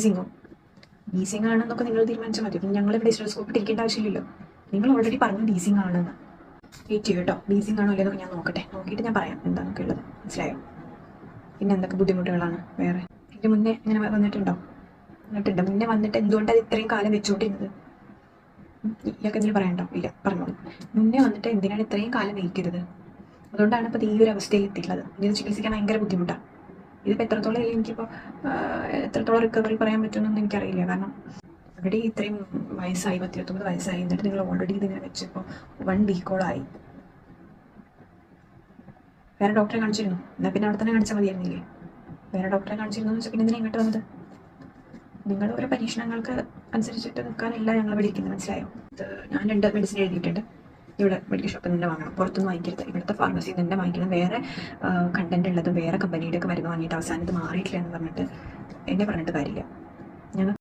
സിംഗോ ഡീസിങ് ആണെന്നൊക്കെ നിങ്ങൾ തീരുമാനിച്ചാൽ മതി. പിന്നെ ഞങ്ങൾ ഇവിടെ സ്റ്റെതസ്കോപ്പ് ഇരിക്കേണ്ട ആവശ്യമില്ലല്ലോ. നിങ്ങൾ ഓൾറെഡി പറഞ്ഞു ഡീസിങ് ആണെന്ന്. വെയിറ്റ് ചെയ്യും കേട്ടോ. ഡീസിങ് ആണോ അല്ലെന്നൊക്കെ ഞാൻ നോക്കട്ടെ. നോക്കിയിട്ട് ഞാൻ പറയാം എന്താണെന്നൊക്കെ ഉള്ളത്. മനസ്സിലായോ? പിന്നെ എന്തൊക്കെ ബുദ്ധിമുട്ടുകളാണ് വേറെ? ഇതിന് മുന്നേ ഇങ്ങനെ വന്നിട്ടുണ്ടോ? മുന്നേ വന്നിട്ട് എന്തുകൊണ്ടാണ് അത് ഇത്രയും കാലം വെച്ചുകൊണ്ടിരുന്നത്? ഇയാൾക്ക് എന്തെങ്കിലും പറയണ്ടോ? ഇല്ല, പറഞ്ഞോളൂ. മുന്നേ വന്നിട്ട് എന്തിനാണ് ഇത്രയും കാലം വെയിറ്റ് ചെയ്തത്? അതുകൊണ്ടാണ് ഇപ്പോൾ ഈ ഒരു അവസ്ഥയിൽ എത്തിയിട്ടുള്ളത്. ഇത് ചികിത്സിക്കാൻ ഭയങ്കര ബുദ്ധിമുട്ടാണ്. ഇതിപ്പോൾ എത്രത്തോളം എനിക്കിപ്പോൾ എത്രത്തോളം റിക്കവറി പറയാൻ പറ്റുമെന്നൊന്നും എനിക്കറിയില്ല. കാരണം ഓൾറെഡി ഇത്രയും വയസ്സായി, 29 വയസ്സായി. എന്നിട്ട് നിങ്ങൾ ഓൾറെഡി ഇതിങ്ങനെ വെച്ചപ്പോൾ 1 വീക്കോളായി. വേറെ ഡോക്ടറെ കാണിച്ചിരുന്നു? എന്നാൽ പിന്നെ അവിടെ തന്നെ കാണിച്ചാൽ മതിയായിരുന്നില്ലേ? വേറെ ഡോക്ടറെ കാണിച്ചിരുന്നു എന്ന് വെച്ചാൽ പിന്നെ എന്തിനാ ഇങ്ങോട്ട് വന്നത്? നിങ്ങൾ ഓരോ പരീക്ഷണങ്ങൾക്ക് അനുസരിച്ചിട്ട് നിൽക്കാനല്ല ഞങ്ങൾ വിളിക്കുന്നത്. മനസ്സിലായോ? ഞാൻ 2 മെഡിസിൻ എഴുതിയിട്ടുണ്ട്. ഇവിടെ മെഡിക്കൽ ഷോപ്പിൽ നിന്ന് വാങ്ങണം, പുറത്തൊന്നും വാങ്ങിക്കരുത്. ഇവിടുത്തെ ഫാർമസിയിൽ നിന്ന് തന്നെ വാങ്ങിക്കണം. വേറെ കണ്ടന്റ് ഉള്ളതും വേറെ കമ്പനിയുടെ ഒക്കെ മരുന്ന് വാങ്ങിയിട്ട് അവസാനം ഇത് മാറിയിട്ടില്ല എന്ന് പറഞ്ഞിട്ട് എന്നെ പറഞ്ഞിട്ട് കാര്യമില്ല. ഞങ്ങൾ